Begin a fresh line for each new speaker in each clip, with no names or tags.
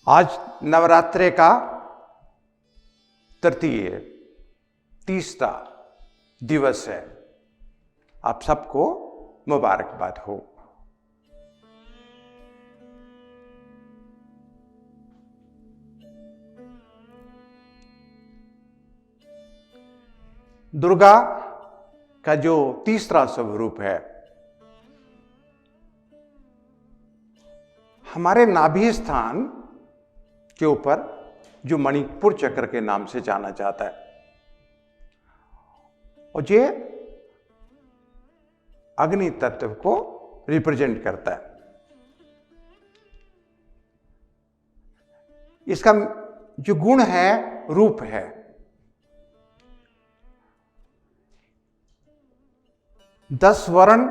आज नवरात्रे का तीसरा दिवस है। आप सबको मुबारकबाद हो। दुर्गा का जो तीसरा स्वरूप है, हमारे नाभि स्थान के ऊपर जो मणिपुर चक्र के नाम से जाना जाता है, और ये अग्नि तत्व को रिप्रेजेंट करता है। इसका जो गुण है, रूप है। दस वर्ण,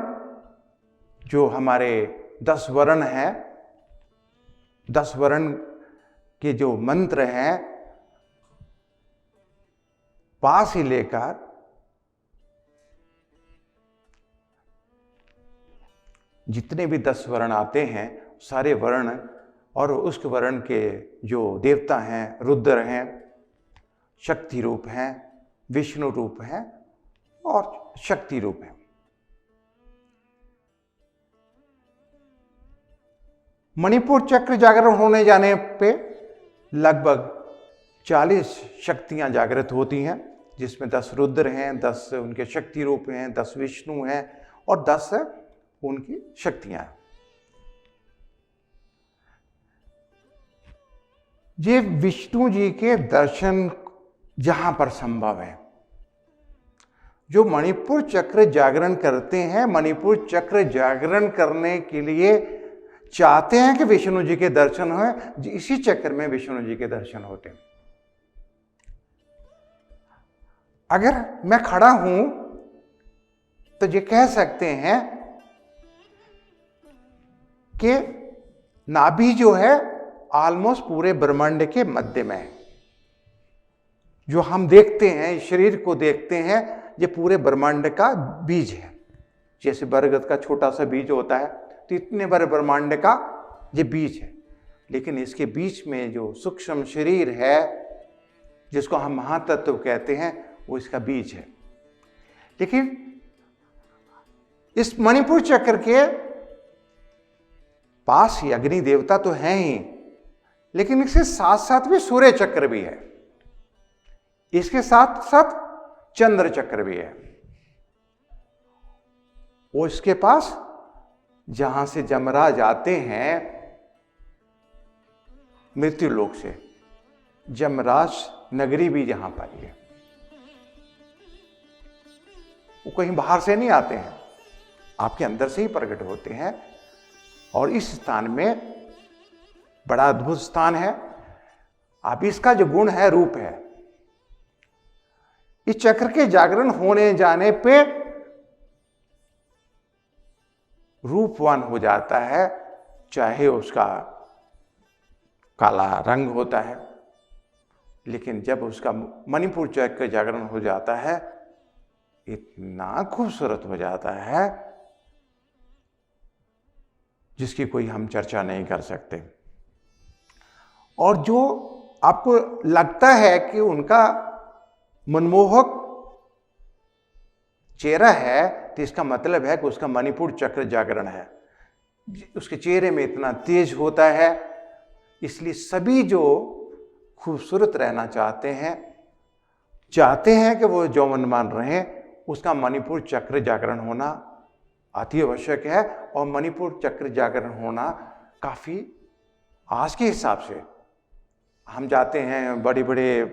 जो हमारे 10 वर्ण हैं, 10 वर्ण के जो मंत्र हैं, पास ही लेकर जितने भी 10 वर्ण आते हैं, सारे वर्ण और उस वर्ण के जो देवता हैं, रुद्र हैं, शक्ति रूप हैं, विष्णु रूप हैं और शक्ति रूप हैं। मणिपुर चक्र जागरण होने जाने पे लगभग 40 शक्तियां जागृत होती हैं, जिसमें 10 रुद्र हैं, 10 उनके शक्ति रूप हैं, 10 विष्णु हैं और 10 उनकी शक्तियां हैं। ये विष्णु जी के दर्शन जहां पर संभव है, जो मणिपुर चक्र जागरण करते हैं, मणिपुर चक्र जागरण करने के लिए चाहते हैं कि विष्णु जी के दर्शन हो, इसी चक्र में विष्णु जी के दर्शन होते हैं। अगर मैं खड़ा हूं तो ये कह सकते हैं कि नाभि जो है ऑलमोस्ट पूरे ब्रह्मांड के मध्य में है। जो हम देखते हैं, शरीर को देखते हैं, ये पूरे ब्रह्मांड का बीज है। जैसे बरगद का छोटा सा बीज होता है, तो इतने बड़े ब्रह्मांड का ये बीज है। लेकिन इसके बीच में जो सूक्ष्म शरीर है, जिसको हम महातत्व कहते हैं, वो इसका बीज है। लेकिन इस मणिपुर चक्र के पास ही अग्नि देवता तो हैं ही, लेकिन इसके साथ साथ भी सूर्य चक्र भी है, इसके साथ साथ चंद्र चक्र भी है। वो इसके पास जहां से यमराज आते हैं मृत्यु लोक से, यमराज नगरी भी जहां पर है, वो कहीं बाहर से नहीं आते हैं, आपके अंदर से ही प्रकट होते हैं। और इस स्थान में बड़ा अद्भुत स्थान है। अब इसका जो गुण है, रूप है, इस चक्र के जागरण होने जाने पे रूपवान हो जाता है। चाहे उसका काला रंग होता है, लेकिन जब उसका मणिपुर चक्र जागरण हो जाता है, इतना खूबसूरत हो जाता है जिसकी कोई हम चर्चा नहीं कर सकते। और जो आपको लगता है कि उनका मनमोहक चेहरा है, तो इसका मतलब है कि उसका मणिपुर चक्र जागरण है। उसके चेहरे में इतना तेज होता है, इसलिए सभी जो खूबसूरत रहना चाहते हैं कि वो यौवनमान रहें, उसका मणिपुर चक्र जागरण होना अति आवश्यक है। और मणिपुर चक्र जागरण होना काफ़ी, आज के हिसाब से हम जाते हैं बड़े बड़े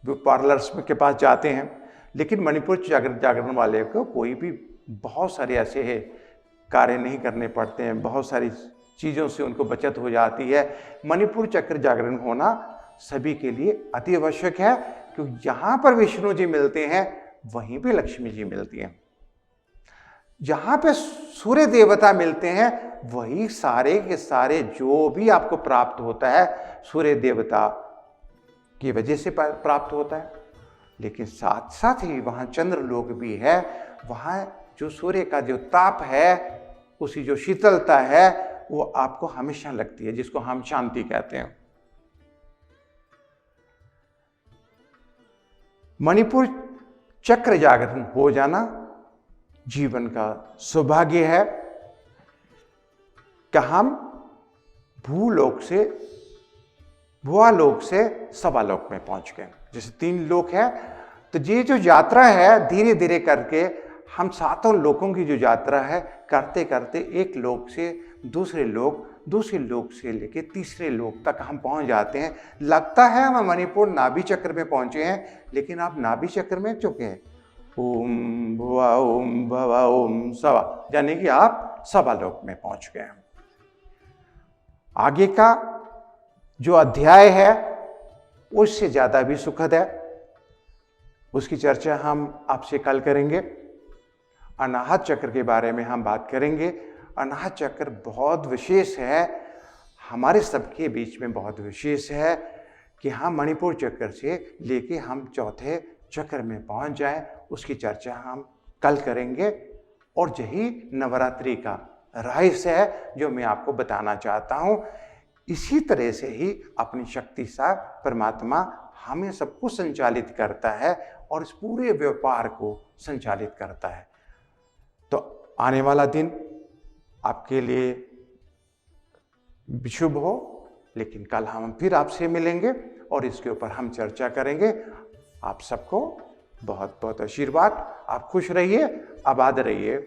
पार्लर्स के पास जाते हैं, लेकिन मणिपुर जागरण वाले को कोई भी बहुत सारे ऐसे कार्य नहीं करने पड़ते हैं, बहुत सारी चीज़ों से उनको बचत हो जाती है। मणिपुर चक्र जागरण होना सभी के लिए अति आवश्यक है, क्योंकि जहाँ पर विष्णु जी मिलते हैं, वहीं पे लक्ष्मी जी मिलती हैं। जहाँ पे सूर्य देवता मिलते हैं, वही सारे के सारे जो भी आपको प्राप्त होता है, सूर्य देवता की वजह से प्राप्त होता है। लेकिन साथ साथ ही वहाँ चंद्र लोक भी है। वहाँ जो सूर्य का जो ताप है, उसकी जो शीतलता है, वो आपको हमेशा लगती है, जिसको हम शांति कहते हैं। मणिपुर चक्र जागरण हो जाना जीवन का सौभाग्य है कि हम भूलोक से भुआलोक से सवालोक में पहुंच गए। जैसे 3 लोक है, तो ये जो यात्रा है धीरे धीरे करके हम 7 लोकों की जो यात्रा है करते करते एक लोक से दूसरे लोक से लेके तीसरे लोक तक हम पहुंच जाते हैं। लगता है हम मणिपुर नाभि चक्र में पहुंचे हैं, लेकिन आप नाभि चक्र में चुके हैं। ओम भुआ ओम भवा ओम सवा, यानी कि आप सवालोक में पहुंच गए हैं। आगे का जो अध्याय है उससे ज्यादा भी सुखद है, उसकी चर्चा हम आपसे कल करेंगे। अनाहत चक्र के बारे में हम बात करेंगे। अनाहत चक्र बहुत विशेष है, हमारे सबके बीच में बहुत विशेष है कि हम मणिपुर चक्र से लेके हम चौथे चक्र में पहुंच जाएं। उसकी चर्चा हम कल करेंगे। और यही नवरात्रि का रहस्य है जो मैं आपको बताना चाहता हूं। इसी तरह से ही अपनी शक्ति से परमात्मा हमें सबको संचालित करता है और इस पूरे व्यापार को संचालित करता है। तो आने वाला दिन आपके लिए शुभ हो, लेकिन कल हम फिर आपसे मिलेंगे और इसके ऊपर हम चर्चा करेंगे। आप सबको बहुत बहुत आशीर्वाद। आप खुश रहिए, आबाद रहिए।